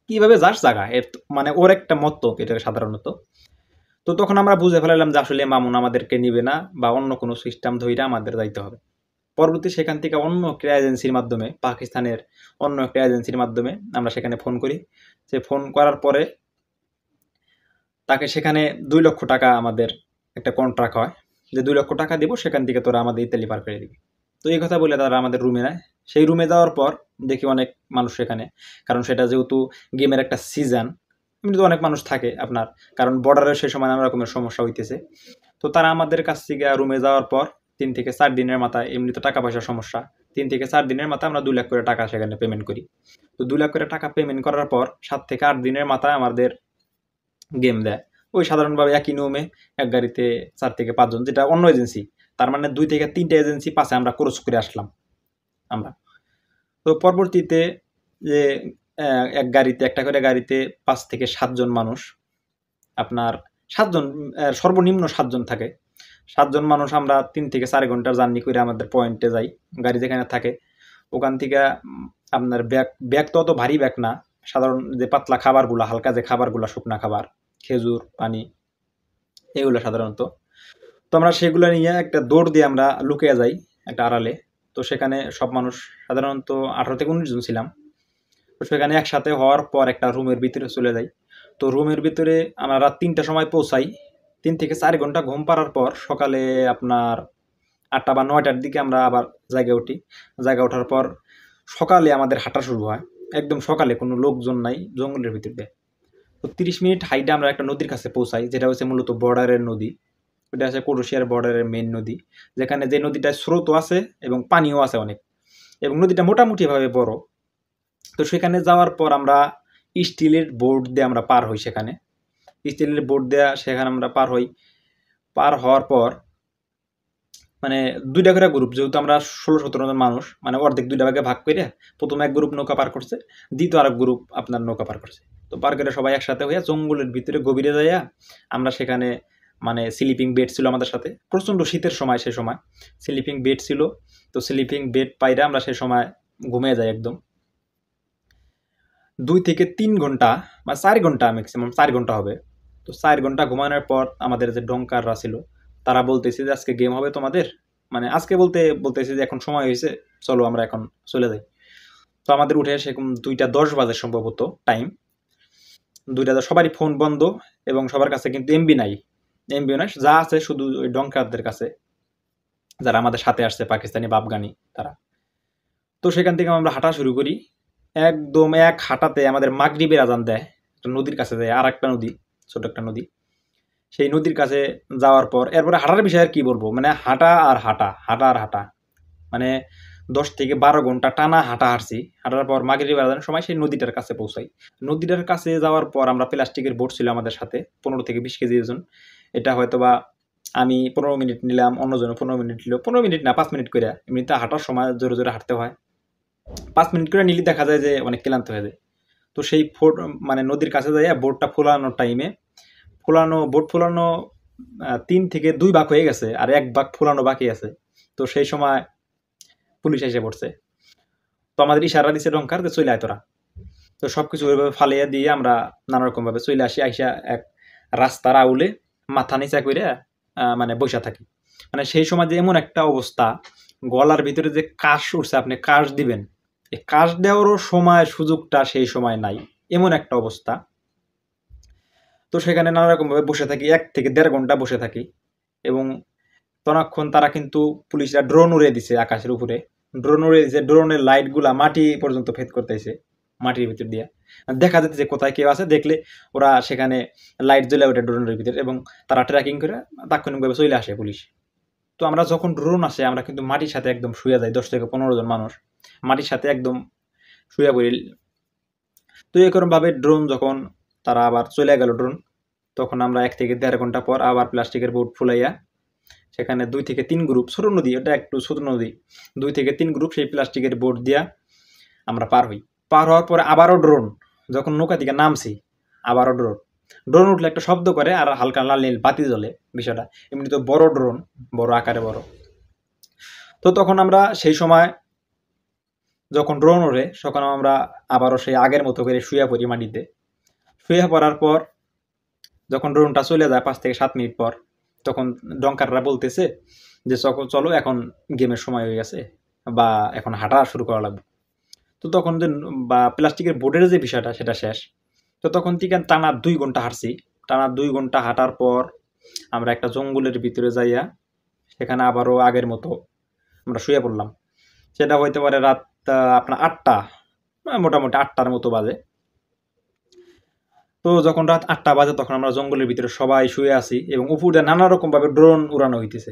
কিভাবে যাস জায়গা, মানে ওর একটা মত এটা সাধারণত। তো তখন আমরা বুঝে ফেলালাম যে আসলে মামুন আমাদেরকে নিবে না, বা অন্য কোনো সিস্টেম ধইরা আমাদের যাইতে হবে। পরবর্তী সেখান থেকে অন্য একটা এজেন্সির মাধ্যমে, পাকিস্তানের অন্য একটা এজেন্সির মাধ্যমে আমরা সেখানে ফোন করি। সে ফোন করার পরে তাকে সেখানে 2 লক্ষ টাকা আমাদের একটা কন্ট্রাক্ট হয়, যে 2 লক্ষ টাকা দিব, সেখান থেকে তোরা আমাদের ইতালি পার করে দিবি। তো এই কথা বলে তারা আমাদের রুমে নেয়। সেই রুমে যাওয়ার পর দেখি অনেক মানুষ সেখানে, কারণ সেটা যেহেতু গেমের একটা সিজন, এমনি তো অনেক মানুষ থাকে আপনার, কারণ বর্ডারের সেই সময় নানা রকমের সমস্যা হইতেছে। তো তারা আমাদের কাছ থেকে রুমে যাওয়ার পর 3 থেকে 4 দিনের মাথায়, এমনি তো টাকা পয়সার সমস্যা, 3 থেকে 4 দিনের মাথায় আমরা 2 লাখ করে টাকা সেখানে পেমেন্ট করি। তো 2 লাখ করে টাকা পেমেন্ট করার পর 7 থেকে 8 দিনের মাথায় আমাদের গেম দেয়। ওই সাধারণভাবে একই নিয়মে এক গাড়িতে 4 থেকে 5 জন, যেটা অন্য এজেন্সি। তার মানে 2 থেকে 3টা এজেন্সি পাশে আমরা ক্রস করে আসলাম আমরা। তো পরবর্তীতে যে এক গাড়িতে, একটা করে গাড়িতে 5 থেকে 7 জন মানুষ, আপনার 7 জন, সর্বনিম্ন 7 জন থাকে। 7 জন মানুষ আমরা 3 থেকে 4 ঘন্টার জার্নি করে আমাদের পয়েন্টে যাই। গাড়ি যেখানে থাকে ওখান থেকে আপনার ব্যাগ তো অত ভারী ব্যাগ না, সাধারণ যে পাতলা খাবারগুলো, হালকা যে খাবারগুলো, শুকনা খাবার, খেজুর, পানি, এগুলো সাধারণত। তো আমরা সেগুলো নিয়ে একটা দৌড় দিয়ে আমরা লুকিয়ে যাই একটা আড়ালে। তো সেখানে সব মানুষ সাধারণত 18 থেকে 19 জন ছিলাম। তো সেখানে একসাথে হওয়ার পর একটা রুমের ভিতরে চলে যাই। তো রুমের ভিতরে আমরা রাত 3টার সময় পৌঁছাই। 3 থেকে 4 ঘন্টা ঘুম পাড়ার পর সকালে আপনার 8টা বা 9টার দিকে আমরা আবার জায়গায় উঠি। জায়গায় ওঠার পর সকালে আমাদের হাঁটা শুরু হয়। একদম সকালে, কোনো লোকজন নাই, জঙ্গলের ভিতর দিয়ে। তো 30 মিনিট হাইটে আমরা একটা নদীর কাছে পৌঁছাই, যেটা হচ্ছে মূলত বর্ডারের নদী। ওটা আছে ক্রোয়েশিয়ার বর্ডারের মেইন নদী, যেখানে যে নদীটায় স্রোতও আছে এবং পানিও আছে অনেক, এবং নদীটা মোটামুটিভাবে বড়। তো সেখানে যাওয়ার পর আমরা স্টিলের বোর্ড দিয়ে আমরা পার হই। সেখানে স্টিলের বোর্ড দেওয়া, সেখানে আমরা পার হই। পার হওয়ার পর মানে 2টা করে গ্রুপ, যেহেতু আমরা 16-17 জন মানুষ, মানে অর্ধেক 2টা ভাগে ভাগ করে প্রথম এক গ্রুপ নৌকা পার করছে, দ্বিতীয় আরেক গ্রুপ আপনার নৌকা পার করছে। তো পার করে সবাই একসাথে হইয়া জঙ্গলের ভিতরে গভীরে যাইয়া আমরা সেখানে মানে স্লিপিং বেড ছিল আমাদের সাথে, প্রচণ্ড শীতের সময়, সে সময় স্লিপিং বেড ছিল। তো স্লিপিং বেড পাইরা আমরা সে সময় ঘুমিয়ে যাই একদম। 2 থেকে 3 ঘন্টা বা 4 ঘন্টা, ম্যাক্সিমাম 4 ঘন্টা হবে। তো 4 ঘন্টা ঘুমানোর পর আমাদের যে ডঙ্কাররা ছিল তারা বলতেছে যে আজকে গেম হবে তোমাদের, মানে আজকে বলতেছে যে এখন সময় হয়েছে, চলো আমরা এখন চলে যাই। তো আমাদের উঠে সেরকম 2:10 বাজে সম্ভবত টাইম। 2:10, সবারই ফোন বন্ধ এবং সবার কাছে কিন্তু এমবি নাই, যা আছে শুধু ওই ডঙ্কারদের কাছে, যারা আমাদের সাথে আসছে পাকিস্তানি বা আফগানি তারা। তো সেখান থেকে আমরা হাঁটা শুরু করি। একদম এক হাঁটাতে আমাদের মাগরিবের আজান দেয়। একটা নদীর কাছে যায়, আর একটা নদী, ছোট একটা নদী। সেই নদীর কাছে যাওয়ার পর এরপরে হাঁটার বিষয়ে আর কি বলবো, মানে হাঁটা আর হাঁটা, মানে 10 থেকে 12 ঘন্টা টানা হাঁটছি। হাঁটার পর মাগরিব আজানের সময় সেই নদীটার কাছে পৌঁছাই। নদীটার কাছে যাওয়ার পর আমরা প্লাস্টিকের বোট ছিল আমাদের সাথে, 15 থেকে 20 কেজি ওজন। এটা হয়তোবা আমি 15 মিনিট নিলাম, অন্যজন 15 মিনিট নিল, 15 মিনিট না 5 মিনিট করে, এমনিতে হাঁটার সময় জোরে জোরে হাঁটতে হয়। 5 মিনিট করে নিলে দেখা যায় যে অনেক ক্লান্ত হয়ে যায়। তো সেই মানে নদীর কাছে যাইয়া বোটটা ফোলানোর টাইমে বোট ফোলানো 3 থেকে 2 ভাগ হয়ে গেছে, আর 1 ভাগ ফোলানো বাকি আছে। তো সেই সময় পুলিশ এসে পড়ছে। তো আমাদের ইশারা দিছে ডঙ্কার যে চলে আয় তোরা। তো সবকিছু ওইভাবে ফালিয়ে দিয়ে আমরা নানা রকম ভাবে চলে আসি। আইসা এক রাস্তার আউলে মাথা নিচা করে মানে বসে থাকি। মানে সেই সময় যে এমন একটা অবস্থা, গলার ভিতরে যে কাশ উঠছে, আপনি কাশ দিবেন, এই কাশ দেওয়ারও সময় সুযোগটা সেই সময় নাই, এমন একটা অবস্থা। তো সেখানে নানা রকম ভাবে বসে থাকি, 1 থেকে 1.5 ঘন্টা বসে থাকি। এবং ততক্ষণ তারা কিন্তু পুলিশরা ড্রোন উড়িয়ে দিছে আকাশের উপরে। ড্রোন উড়িয়ে দিছে, ড্রোনের লাইটগুলা মাটি পর্যন্ত ভেদ করতেছে, মাটির ভিতর দিয়ে দেখা যাচ্ছে যে কোথায় কেউ আছে, দেখলে ওরা সেখানে লাইট জ্বলে ওঠে ড্রোনের ভিতরে, এবং তারা ট্র্যাকিং করে তাৎক্ষণিকভাবে চলে আসে পুলিশ। তো আমরা যখন ড্রোন আসে আমরা কিন্তু মাটির সাথে একদম শুয়ে যাই, 10 থেকে 15 জন মানুষ মাটির সাথে একদম শুয়ে পড়ি। তো এরকমভাবে ড্রোন যখন তারা আবার চলে গেল ড্রোন, তখন আমরা 1 থেকে 1.5 ঘন্টা পর আবার প্লাস্টিকের বোট ফুলাইয়া সেখানে 2 থেকে 3 গ্রুপ, ছোট নদী, ওটা একটু ছোট নদী, 2 থেকে 3 গ্রুপ সেই প্লাস্টিকের বোট দিয়া আমরা পার হই। পার হওয়ার পরে আবারও ড্রোন, যখন নৌকা থেকে নামছি আবারও ড্রোন উঠলে একটা শব্দ করে আর হালকা লাল নীল বাতি জ্বলে। বিষয়টা এমনি তো বড় ড্রোন, বড় আকারে বড়। তো তখন আমরা সেই সময় যখন ড্রোন ওঠে তখন আমরা আবারও সেই আগের মতো করে শুয়ে পড়ি মাটিতে। শুয়ে পড়ার পর যখন ড্রোনটা চলে যায় 5 থেকে 7 মিনিট পর, তখন ডঙ্কাররা বলতেছে যে চলো এখন গেমের সময় হয়ে গেছে, বা এখন হাঁটা শুরু করা লাগবে। তো তখন যে বা প্লাস্টিকের বোর্ডের যে বিষয়টা সেটা শেষ। তো তখন থেকে টানা 2 ঘন্টা হাঁটছি। টানা 2 ঘন্টা হাঁটার পর আমরা একটা জঙ্গলের ভিতরে যাইয়া সেখানে আবারও আগের মতো আমরা শুয়ে পড়লাম। সেটা হইতে পারে রাত আপনার 8টা, মোটামুটি 8টার মতো বাজে। তো যখন রাত 8টা বাজে তখন আমরা জঙ্গলের ভিতরে সবাই শুয়ে আছি এবং উপর দিয়ে নানা রকমভাবে ড্রোন উড়ানো হইতেছে।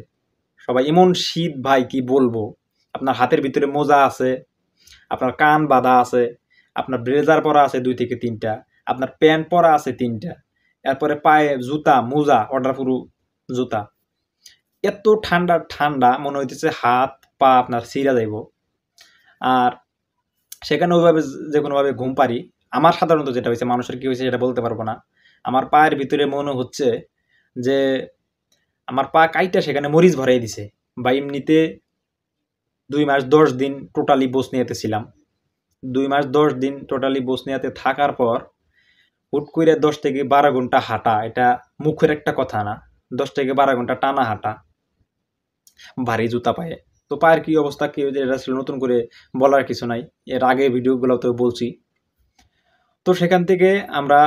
সবাই এমন শীত ভাই কি বলবো, আপনার হাতের ভিতরে মোজা আছে, আপনার কান বাঁধা আছে, আপনার ব্লেজার পরা আছে 2 থেকে 3টা, আপনার প্যান্ট পরা আছে 3টা, এরপরে পায়ে জুতা, মোজা, ওয়াটারপ্রুফ জুতা। এত ঠান্ডা মনে হইতেছে হাত পা আপনার ছিঁড়া যাইব। আর সেখানে ওইভাবে যে কোনোভাবে ঘুম পারি। আমার সাধারণত যেটা হয়েছে, মানুষের কি হয়েছে সেটা বলতে পারবো না, আমার পায়ের ভিতরে মনে হচ্ছে যে আমার পা কাইটা সেখানে মরিচ ভরাই দিছে। বা এমনিতে 2 মাস 10 দিন টোটালি বসনিয়াতে ছিলাম। 2 মাস 10 দিন টোটালি বসনিয়াতে থাকার পর হুট করে 10 থেকে 12 ঘন্টা হাঁটা, এটা মুখের একটা কথা না। 10 থেকে 12 ঘন্টা টানা হাঁটা ভারী জুতা পায়ে। তো পায়ের কি অবস্থা কি এটা ছিল নতুন করে বলার কিছু নাই, এর আগে ভিডিওগুলোতে বলছি। তো সেখান থেকে আমরা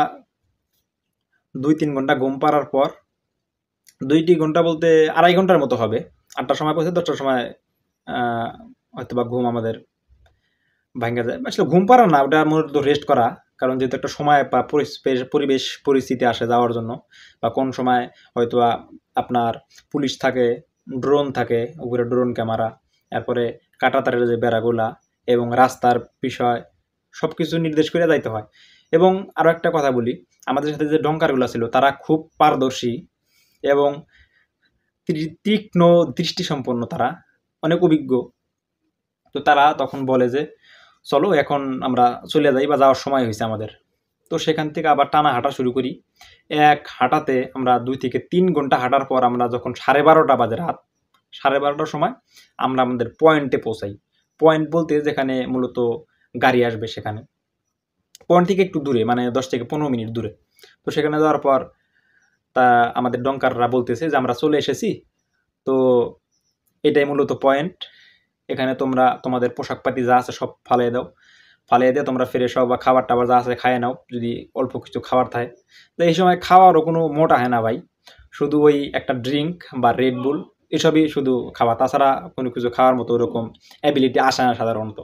2-3 ঘন্টা ঘুম পাড়ার পর, 2টি ঘন্টা বলতে 2.5 ঘন্টার মতো হবে, 8টার সময় পৌঁছে 10টার সময় হয়তো বা ঘুম আমাদের ভাঙ্গা যায়। আসলে ঘুম পাড়া না, ওটা মূলত রেস্ট করা। কারণ যেহেতু একটা সময় বা পরিবেশ পরিস্থিতি আসে যাওয়ার জন্য, বা কোন সময় হয়তো আপনার পুলিশ থাকে, ড্রোন থাকে, উপরে ড্রোন ক্যামেরা, এরপরে কাঁটাতারের যে বেড়াগুলা এবং রাস্তার বিষয় সব কিছু নির্দেশ করে যাইতে হয়। এবং আরও একটা কথা বলি, আমাদের সাথে যে ডঙ্কারগুলো ছিল তারা খুব পারদর্শী এবং তীক্ষ্ণ দৃষ্টিসম্পন্ন, তারা অনেক অভিজ্ঞ। তো তারা তখন বলে যে চলো এখন আমরা চলে যাই বা যাওয়ার সময় হয়েছে আমাদের। তো সেখান থেকে আবার টানা হাঁটা শুরু করি। এক হাঁটাতে আমরা 2 থেকে 3 ঘন্টা হাঁটার পর আমরা যখন 12:30 বাজে, রাত 12:30টার সময় আমরা আমাদের পয়েন্টে পৌঁছাই। পয়েন্ট বলতে যেখানে মূলত গাড়ি আসবে, সেখানে পয়েন্ট থেকে একটু দূরে, মানে 10 থেকে 15 মিনিট দূরে। তো সেখানে যাওয়ার পর তা আমাদের ডঙ্কাররা বলতেছে যে আমরা চলে এসেছি, তো এটাই মূলত পয়েন্ট। এখানে তোমরা তোমাদের পোশাক পাতি যা আছে সব ফালিয়ে দাও, ফালিয়ে দিয়ে তোমরা ফ্রেশ হও বা খাবার টাবার যা আছে খাইয়ে নাও, যদি অল্প কিছু খাবার থাকে। তো এই সময় খাওয়ারও কোনো মোটা হয় না ভাই, শুধু ওই একটা ড্রিঙ্ক বা রেড বুল এসবই শুধু খাওয়া, তাছাড়া কোনো কিছু খাওয়ার মতো ওরকম অ্যাবিলিটি আসে না সাধারণত।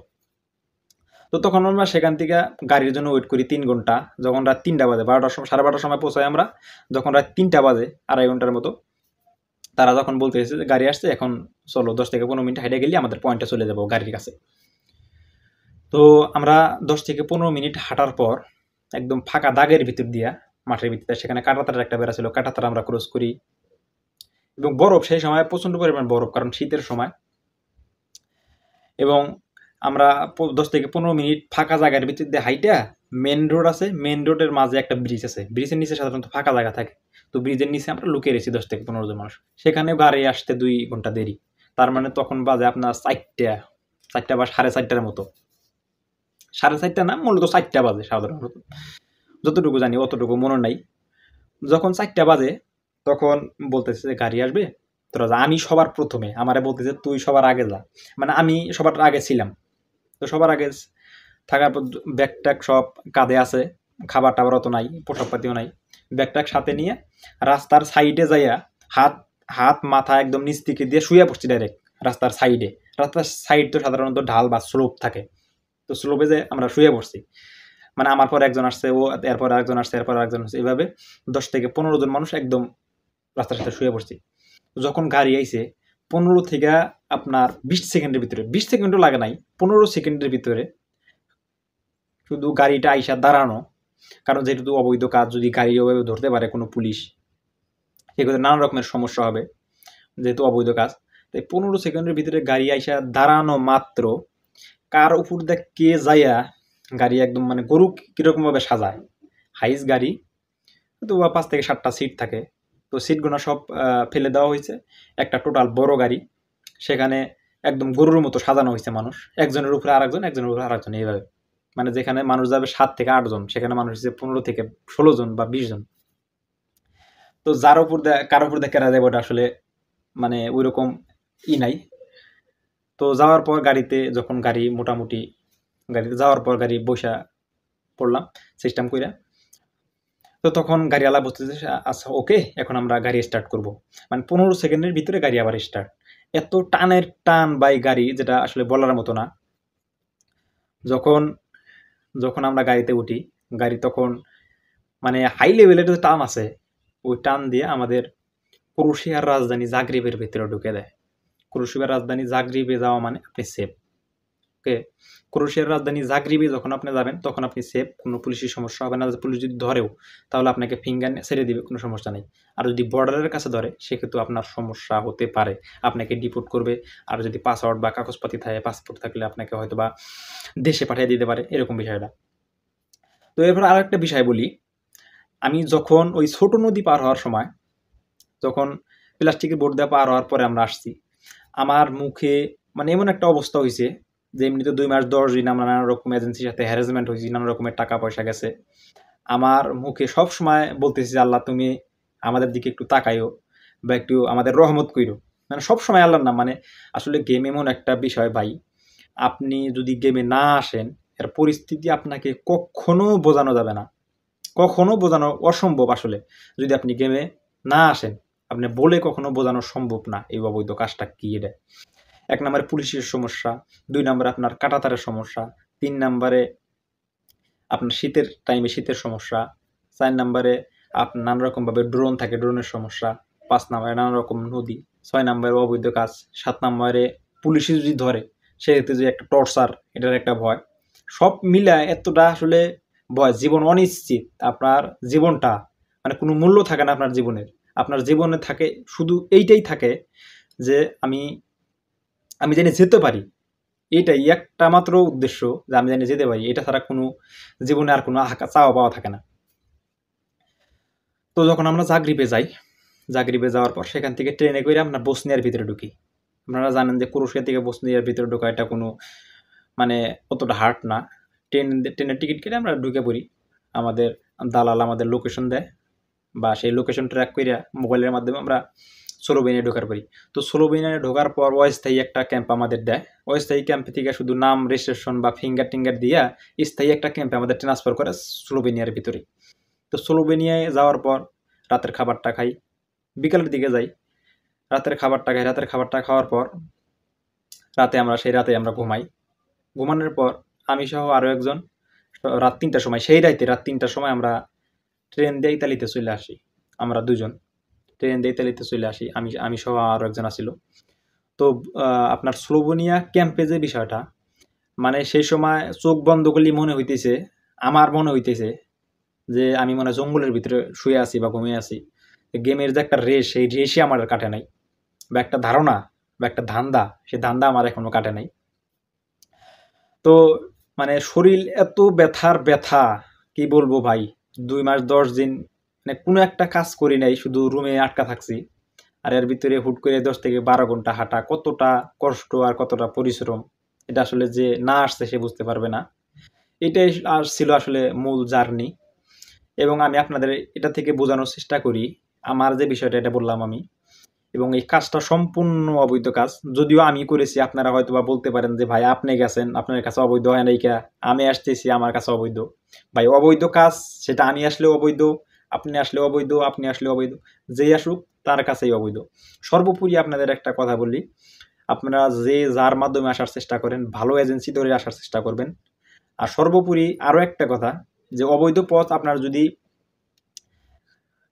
তো তখন আমরা সেখান থেকে গাড়ির জন্য ওয়েট করি 3 ঘন্টা। যখন রাত 3টা বাজে, 12টার সময় 12:30টার সময় পৌঁছাই আমরা, যখন রাত 3টা বাজে, 2.5 ঘন্টার মতো, তারা যখন বলতে এসেছে যে গাড়ি আসছে, এখন চলো 10 থেকে 15 মিনিট হেঁটে গেলে আমাদের পয়েন্টে চলে যাবো গাড়ির কাছে। তো আমরা 10 থেকে 15 মিনিট হাঁটার পর একদম ফাঁকা দাগের ভিতর দিয়া, মাঠের ভিতরে, সেখানে কাঁটাতারের একটা বেড়া ছিল, কাঁটাতার আমরা ক্রস করি। এবং বরফ, সেই সময় প্রচণ্ড পরিমাণ বরফ, কারণ শীতের সময়। এবং আমরা 10 থেকে 15 মিনিট ফাঁকা জায়গার ভিতর দিয়ে হাইটা, মেন রোড আছে, মেন রোডের মাঝে একটা ব্রিজ আছে, ব্রিজের নিচে সাধারণত ফাঁকা জায়গা থাকে। তো ব্রিজের নিচে আমরা লুকিয়ে রয়েছি 10 থেকে 15 জন মানুষ। সেখানেও গাড়ি আসতে 2 ঘন্টা দেরি। তার মানে তখন বাজে আপনার 4টা বা 4:30টার মতো। 4:30 না, মূলত 4টা বাজে সাধারণত, যতটুকু জানি অতটুকু মনে নাই। যখন 4টা বাজে তখন বলতেছে যে গাড়ি আসবে, তোরা যা। আমি সবার প্রথমে, আমারে বলতেছে তুই সবার আগে যা, মানে আমি সবার আগে ছিলাম। তো সবার আগে থাকার পর ব্যাগ ট্যাগ সব কাঁধে আছে, খাবার টাবার অত নাই, পোশাক পাতিও নাই। ব্যাগ ট্যাগ সাথে নিয়ে রাস্তার সাইডে যাইয়া হাত হাত মাথা একদম নিচ থেকে দিয়ে শুয়ে পড়ছি ডাইরেক্ট রাস্তার সাইডে। রাস্তার সাইড তো সাধারণত ঢাল বা স্লোপ থাকে, তো স্লোপে যে আমরা শুয়ে পড়ছি, মানে আমার পর একজন আসছে, ও এরপর আরেকজন আসছে, এরপর আরেকজন আসছে, এইভাবে 10 থেকে 15 জন মানুষ একদম রাস্তার সাথে শুয়ে পড়ছি। যখন গাড়ি আইছে 15 থেকে আপনার 20 সেকেন্ডের ভিতরে, 20 সেকেন্ডও লাগে নাই, 15 সেকেন্ডের ভিতরে শুধু গাড়িটা আইসা দাঁড়ানো। কারণ যেহেতু অবৈধ কাজ, যদি গাড়ি ওভাবে ধরতে পারে কোনো পুলিশ, সেক্ষেত্রে নানা রকমের সমস্যা হবে, যেহেতু অবৈধ কাজ। তাই 15 সেকেন্ডের ভিতরে গাড়ি আইসা দাঁড়ানো মাত্র, কার উপর দিয়ে কে যাইয়া গাড়ি একদম, মানে গরু কীরকমভাবে সাজায়, হাইস গাড়ি তো 5 থেকে 7টা সিট থাকে। তো সিটগুলো সব ফেলে দেওয়া হয়েছে, একটা টোটাল বড় গাড়ি, সেখানে একদম গরুর মতো সাজানো হয়েছে মানুষ, একজনের উপরে আরেকজন, একজনের উপরে আরেকজন, এইভাবে। মানে যেখানে মানুষ যাবে 7 থেকে 8 জন, সেখানে মানুষ হচ্ছে 15 থেকে 16 জন বা 20 জন। তো যার উপর কার উপর দিয়ে কেরা যাবে ওটা আসলে মানে ওই রকম নাই। তো যাওয়ার পর গাড়িতে, যখন গাড়ি মোটামুটি গাড়িতে যাওয়ার পর গাড়ি বসা পড়লাম সিস্টেম কইরা। তো তখন গাড়িওয়ালা বলতেছে আচ্ছা ওকে, এখন আমরা গাড়ি স্টার্ট করব। মানে 15 সেকেন্ডের ভিতরে গাড়ি আবার স্টার্ট। এত টানের টান বাই গাড়ি, যেটা আসলে বলার মতো না। যখন যখন আমরা গাড়িতে উঠি, গাড়ি তখন মানে হাই লেভেলের যে টান আছে, ওই টান দিয়ে আমাদের ক্রোয়েশিয়ার রাজধানী জাগ্রেবের ভিতরে ঢুকে দেয়। ক্রোয়েশিয়ার রাজধানী জাগ্রেবে যাওয়া মানে আপনি সেফ। ওকে, ক্রোয়েশিয়ার রাজধানী জাগ্রেবে যখন আপনি যাবেন তখন আপনি সেফ, কোনো পুলিশের সমস্যা হবে না। পুলিশ যদি ধরেও তাহলে আপনাকে ফিঙ্গার ছেড়ে দিবে, কোনো সমস্যা নেই। আর যদি বর্ডারের কাছে ধরে সেক্ষেত্রে আপনার সমস্যা হতে পারে, আপনাকে ডিপোর্ট করবে। আর যদি পাসওয়ার্ড বা কাগজপাতি থাকে, পাসপোর্ট থাকলে আপনাকে হয়তো বা দেশে পাঠিয়ে দিতে পারে, এরকম বিষয়টা। তো এরপর আর একটা বিষয় বলি, আমি যখন ওই ছোট নদী পার হওয়ার সময়, যখন প্লাস্টিকের বোর্ড দিয়ে পার হওয়ার পরে আমরা আসছি, আমার মুখে মানে এমন একটা অবস্থা হয়েছে যে এমনিতে 2 মাস 10 দিন আমরা নানা রকম এজেন্সির সাথে হ্যারাসমেন্ট হয়েছি, নানা রকমের টাকা পয়সা গেছে। আমার মুখে সব সময় বলতেছি যে আল্লাহ তুমি আমাদের দিকে একটু তাকাইও বা একটু আমাদের রহমত কইরো। মানে সব সময় আল্লাহর নাম। মানে আসলে গেম এমন একটা বিষয় ভাই, আপনি যদি গেমে না আসেন, এর পরিস্থিতি আপনাকে কখনো বোঝানো যাবে না, কখনো বোঝানো অসম্ভব। আসলে যদি আপনি গেমে না আসেন, আপনি বলে কখনো বোঝানো সম্ভব না এই অবৈধ কাজটা কি। এটা 1 নম্বরে পুলিশের সমস্যা, 2 নম্বরে আপনার কাঁটাতারের সমস্যা, 3 নম্বরে আপনার শীতের টাইমে শীতের সমস্যা, 4 নম্বরে আপনার নানা রকমভাবে ড্রোন থাকে, ড্রোনের সমস্যা, 5 নম্বরে নানা রকম নদী, 6 নম্বরে অবৈধ কাজ, 7 নম্বরে পুলিশে যদি ধরে সেক্ষেত্রে যে একটা টর্চার, এটার একটা ভয়। সব মিলায় এতটা আসলে ভয়, জীবন অনিশ্চিত, আপনার জীবনটা মানে কোনো মূল্য থাকে না আপনার জীবনের। আপনার জীবনে থাকে শুধু এইটাই থাকে যে আমি আমি জানি যেতে পারি, এটাই একটা মাত্র উদ্দেশ্য যে আমি জানি যেতে পারি, এটা ছাড়া কোনো জীবনে আর কোনো চাওয়া পাওয়া থাকে না। তো যখন আমরা জাগরিবে যাওয়ার পর সেখান থেকে ট্রেনে করে আমরা বসনিয়ার ভিতরে ঢুকি। আপনারা জানেন যে ক্রোয়েশিয়া থেকে বসনিয়ার ভিতরে ঢোকা এটা কোনো মানে অতটা হার্ড না। ট্রেনের টিকিট কেটে আমরা ঢুকে পড়ি। আমাদের দালাল আমাদের লোকেশন দেয় বা সেই লোকেশন ট্র্যাক করে মোবাইলের মাধ্যমে আমরা স্লোভেনিয়া ঢোকার পারি। তো স্লোভেনিয়া ঢোকার পর অস্থায়ী একটা ক্যাম্প আমাদের দেয়। অস্থায়ী ক্যাম্প থেকে শুধু নাম রেজিস্ট্রেশন বা ফিঙ্গার টিঙ্গার দিয়া স্থায়ী একটা ক্যাম্পে আমাদের ট্রান্সফার করে স্লোভেনিয়ার ভিতরে। তো স্লোভেনিয়ায় যাওয়ার পর রাতের খাবারটা খাই, বিকালের দিকে যাই, রাতের খাবারটা খাওয়ার পর রাতে আমরা ঘুমাই। ঘুমানোর পর আমি সহ আরও একজন রাত ৩টার সময়, সেই রাত ৩টার সময় আমরা ট্রেন দিয়ে ইতালিতে চলে আসি। আমরা দুজন ট্রেন দিয়ে ইতালিতে চলে আসি, আমি সহ আরও একজন আসিল। তো আপনার স্লোভেনিয়া ক্যাম্পে যে বিষয়টা, মানে সেই সময় চোখ বন্ধ করলেই আমার মনে হইতেছে যে আমি মনে হয় জঙ্গলের ভিতরে শুয়ে আছি বা ঘুমিয়ে আছি। গেমের যে একটা রেশ, সেই রেশই আমার কাটে নাই, বা একটা ধারণা বা একটা ধান্দা, সেই ধান্দা আমার এখনো কাটে নাই। তো মানে শরীর এত ব্যথা, কি বলবো ভাই, 2 মাস 10 দিন মানে কোনো একটা কাজ করি নাই, শুধু রুমে আটকা থাকছি। আর এর ভিতরে হুট করে 10 থেকে 12 ঘন্টা হাঁটা, কতটা কষ্ট আর কতটা পরিশ্রম, এটা আসলে যে না আসছে সে বুঝতে পারবে না। এটাই ছিল আসলে মূল জার্নি। এবং আমি আপনাদের এটা থেকে বোঝানোর চেষ্টা করি, আমার যে বিষয়টা এটা বললাম আমি, এবং এই কাজটা সম্পূর্ণ অবৈধ কাজ। যদিও আমি করেছি, আপনারা হয়তো বা বলতে পারেন যে ভাই আপনি গেছেন, আপনার কাছে অবৈধ হয় নাই কে, আমি আসতেছি আমার কাছে অবৈধ। ভাই অবৈধ কাজ, সেটা আমি আসলে অবৈধ, আপনি আসলে অবৈধ, যেই আসুক তার কাছেই অবৈধ। সর্বোপরি আপনাদের একটা কথা বলি, আপনারা যার মাধ্যমে আসার চেষ্টা করেন, ভালো এজেন্সি ধরে আসার চেষ্টা করবেন। আর সর্বোপরি আরও একটা কথা, যে অবৈধ পথ আপনার যদি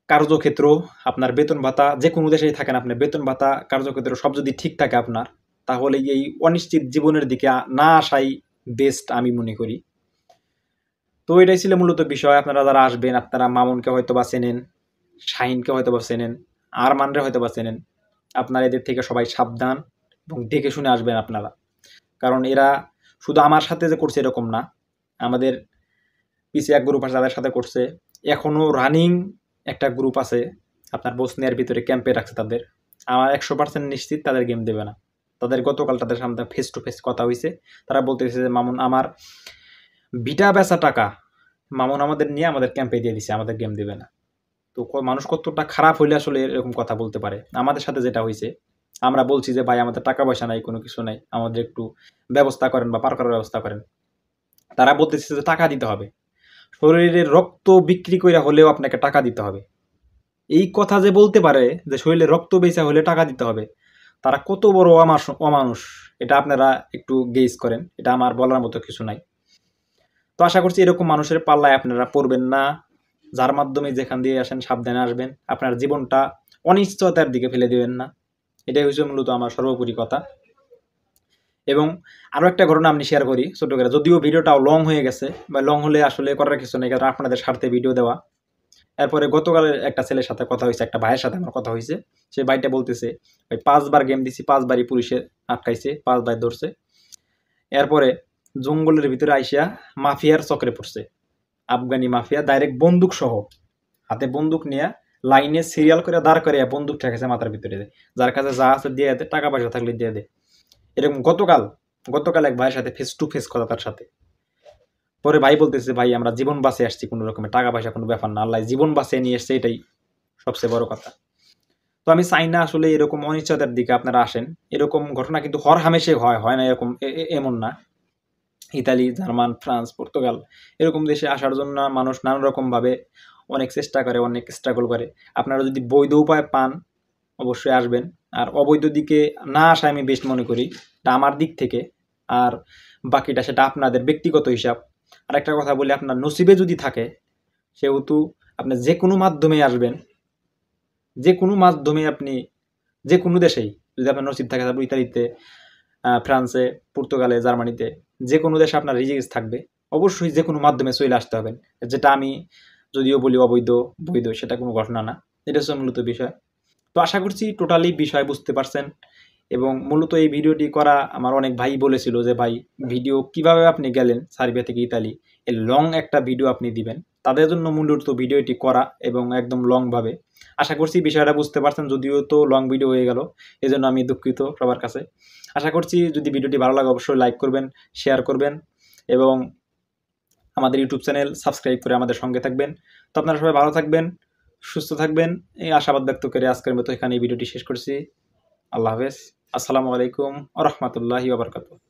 কার্যক্ষেত্র, আপনার বেতন ভাতা, যে কোনো দেশেই থাকেন আপনি, বেতন ভাতা কার্যক্ষেত্র সব যদি ঠিক থাকে আপনার, তাহলে এই অনিশ্চিত জীবনের দিকে না আসাই বেস্ট আমি মনে করি। তো এটাই ছিল মূলত বিষয়। আপনারা যারা আসবেন, আপনারা মামুনকে হয়তো বা চেনেন, শাহিনকে হয়তো বা চেনেন, আরমানরে হয়তো বা চেনেন। আপনারা এদের থেকে সবাই সাবধান এবং দেখে শুনে আসবেন আপনারা, কারণ এরা শুধু আমার সাথে যে করছে এরকম না, আমাদের পিছিয়ে এক গ্রুপ আছে তাদের সাথে করছে। এখনও রানিং একটা গ্রুপ আছে আপনার বসনিয়ার ভিতরে, ক্যাম্পে রাখছে তাদের। আমার 100% নিশ্চিত তাদের গেম দেবে না। গতকাল তাদের সামনে ফেস টু ফেস কথা হয়েছে। তারা বলতেছে যে মামুন, আমার বিটা বেচা টাকা মামুন আমাদের নিয়ে আমাদের ক্যাম্পে দিয়ে দিছে, আমাদের গেম দেবে না। তো মানুষ কতটা খারাপ হইলে আসলে এরকম কথা বলতে পারে। আমাদের সাথে যেটা হয়েছে, আমরা বলছি যে ভাই আমাদের টাকা পয়সা নাই, কোনো কিছু নাই, আমাদের একটু ব্যবস্থা করেন বা পার করার ব্যবস্থা করেন। তারা বলতেছে যে টাকা দিতে হবে, শরীরের রক্ত বিক্রি করে হলেও আপনাকে টাকা দিতে হবে। এই কথা যে বলতে পারে যে শরীরে রক্ত বেচা হলে টাকা দিতে হবে, তারা কত বড় অমানুষ, এটা আপনারা একটু গেজ করেন। এটা আমার বলার মতো কিছু নাই। তো আশা করছি এরকম মানুষের পাল্লায় আপনারা পড়বেন না। যার মাধ্যমে যেখান দিয়ে আসেন সাবধানে আসবেন, আপনার জীবনটা অনিশ্চয়তার দিকে ফেলে দিবেন না। এটাই হচ্ছে মূলত আমার সর্বোপরি কথা। এবং আরও একটা ঘটনা আমি শেয়ার করি ছোট করে, যদিও ভিডিওটাও লং হয়ে গেছে, বা লং হলে আসলে করার কিছু নেই, কারণ আপনাদের স্বার্থে ভিডিও দেওয়া। এরপরে গতকালের একটা ছেলের সাথে কথা হয়েছে, একটা ভাইয়ের সাথে আমার কথা হয়েছে। সেই ভাইটা বলতেছে ভাই 5 বার গেম দিছি, 5 বারই পুলিশে আটকাইছে, 5 বার ধরছে। এরপরে জঙ্গলের ভিতরে আইসা মাফিয়ার চক্রে পড়ছে, আফগানি মাফিয়া, ডাইরেক্ট বন্দুক সহ, হাতে বন্দুক নিয়ে লাইনে সিরিয়াল করে দাঁড় করে বন্দুক ঠেকেছে মাথার ভিতরে, যার কাছে যা আছে দিয়ে দে, টাকা পয়সা থাকলে দিয়ে দে। এরকম গতকাল এক ভাইয়ের সাথে ফেস টু ফেস কথা তার সাথে। পরে ভাই বলতেছে ভাই আমরা জীবন বাঁচিয়ে আসছি, কোনো রকমের টাকা পয়সা কোনো ব্যাপার না, আল্লাহ জীবন বাঁচিয়ে নিয়ে এসছে, এটাই সবচেয়ে বড় কথা। তো আমি চাই না আসলে এরকম অনিশ্চয়তার দিকে আপনারা আসেন। এরকম ঘটনা কিন্তু হর হামেশে হয় না এরকম, এমন না। ইতালি, জার্মান, ফ্রান্স, পর্তুগাল এরকম দেশে আসার জন্য মানুষ নানা রকমভাবে অনেক চেষ্টা করে, অনেক স্ট্রাগল করে। আপনারা যদি বৈধ উপায় পান অবশ্যই আসবেন, আর অবৈধ দিকে না আসা আমি বেস্ট মনে করি, এটা আমার দিক থেকে। আর বাকিটা সেটা আপনাদের ব্যক্তিগত হিসাব। আর একটা কথা বলি, আপনার নসিবে যদি থাকে, সেহেতু আপনি যে কোনো মাধ্যমে আসবেন, যে কোনো মাধ্যমে আপনি যে কোনো দেশেই যদি আপনার নসিব থাকে, তারপর ইতালিতে, ফ্রান্সে, পর্তুগালে, জার্মানিতে, যে কোনো দেশে আপনার রিজিক্স থাকবে, অবশ্যই যে কোনো মাধ্যমে চলে আসতে হবেন। যেটা আমি যদিও বলি অবৈধ বৈধ, সেটা কোনো ঘটনা না। এটা হচ্ছে মূলত বিষয়। তো আশা করছি টোটালি বিষয় বুঝতে পারছেন। এবং মূলত এই ভিডিওটি করা আমার অনেক ভাই বলেছিল যে ভাই ভিডিও কিভাবে আপনি গেলেন সার্বিয়া থেকে ইতালি, এই লং একটা ভিডিও আপনি দিবেন। তাদের জন্য মূলত ভিডিওটি করা এবং একদম লংভাবে। আশা করছি বিষয়টা বুঝতে পারছেন, যদিও তো লং ভিডিও হয়ে গেল, এজন্য আমি দুঃখিত সবার কাছে। আশা করছি যদি ভিডিওটি ভালো লাগে অবশ্যই লাইক করবেন, শেয়ার করবেন এবং আমাদের ইউটিউব চ্যানেল সাবস্ক্রাইব করে আমাদের সঙ্গে থাকবেন। তো আপনারা সবাই ভালো থাকবেন, সুস্থ থাকবেন, এই আশাবাদ ব্যক্ত করে আজকের মতো এখানে এই ভিডিওটি শেষ করছি। আল্লাহ হাফেজ। আসসালামু আলাইকুম ওয়া রাহমাতুল্লাহি ওয়া বারাকাতুহু।